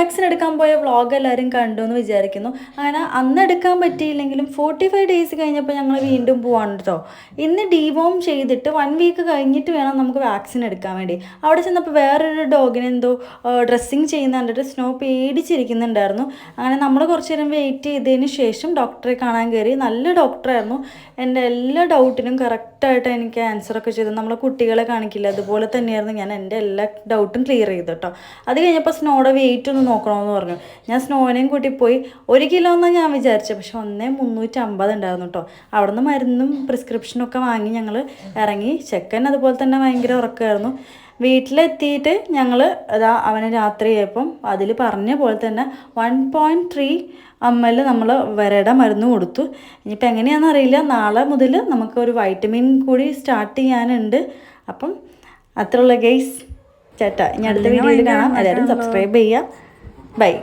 Vaccine എടുക്കാൻ പോയ vlog എല്ലാവരും കണ്ടു എന്ന് വിചാരിക്കുന്നു. അങ്ങനെ അന്ന് എടുക്കാൻ പറ്റിയില്ലെങ്കിലും 45 ഡേയ്സ് കഴിഞ്ഞപ്പോൾ ഞങ്ങൾ വീണ്ടും പോവാണ് കേട്ടോ. ഇന്ന് ഡീവോം ചെയ്തിട്ട് 1 വീക്ക് കഴിഞ്ഞിട്ട് വേണം നമുക്ക് വാക്സിൻ എടുക്കാൻ വേണ്ടി. അവിടെ ചെന്നപ്പോൾ വേറൊരു ഡോഗിനെ എന്തോ ഡ്രസ്സിങ് ചെയ്യുന്ന കണ്ടിട്ട് സ്നോ പേടിച്ചിരിക്കുന്നുണ്ടായിരുന്നു. അങ്ങനെ നമ്മൾ കുറച്ച് നേരം വെയിറ്റ് ചെയ്തതിന് ശേഷം ഡോക്ടറെ കാണാൻ കയറി. നല്ല ഡോക്ടറായിരുന്നു. എൻ്റെ എല്ലാ ഡൗട്ടിനും കറക്റ്റായിട്ട് എനിക്ക് ആൻസറൊക്കെ ചെയ്തു. നമ്മളെ കുട്ടികളെ കാണിക്കില്ല അതുപോലെ തന്നെയായിരുന്നു. ഞാൻ എൻ്റെ എല്ലാ ഡൗട്ടും ക്ലിയർ ചെയ്തു കേട്ടോ. അത് കഴിഞ്ഞപ്പോൾ സ്നോയുടെ വെയിറ്റ് ഒന്ന് നോക്കണമെന്ന് പറഞ്ഞു. ഞാൻ സ്നോവിനെയും കൂട്ടി പോയി. 1 കിലോ എന്നാണ് ഞാൻ വിചാരിച്ചത്, പക്ഷെ 1,350 ഉണ്ടായിരുന്നു കേട്ടോ. അവിടെ നിന്ന് മരുന്നും പ്രിസ്ക്രിപ്ഷനൊക്കെ വാങ്ങി ഞങ്ങൾ ഇറങ്ങി. ചെക്കൻ അതുപോലെ തന്നെ ഭയങ്കര ഉറക്കമായിരുന്നു. വീട്ടിലെത്തിയിട്ട് ഞങ്ങൾ അതാ അവന് രാത്രിയായപ്പം അതിൽ പറഞ്ഞ പോലെ തന്നെ 1.3 ml നമ്മൾ വരയുടെ മരുന്ന് കൊടുത്തു. ഇനിയിപ്പോൾ എങ്ങനെയാണെന്ന് അറിയില്ല. നാളെ മുതൽ നമുക്ക് ഒരു വൈറ്റമിൻ കൂടി സ്റ്റാർട്ട് ചെയ്യാനുണ്ട്. അപ്പം അത്രയുള്ള ഗൈസ്. ചേട്ടാ ഇനി അടുത്ത വീഡിയോയിൽ കാണാം. എല്ലാവരും സബ്സ്ക്രൈബ് ചെയ്യുക. ബൈ.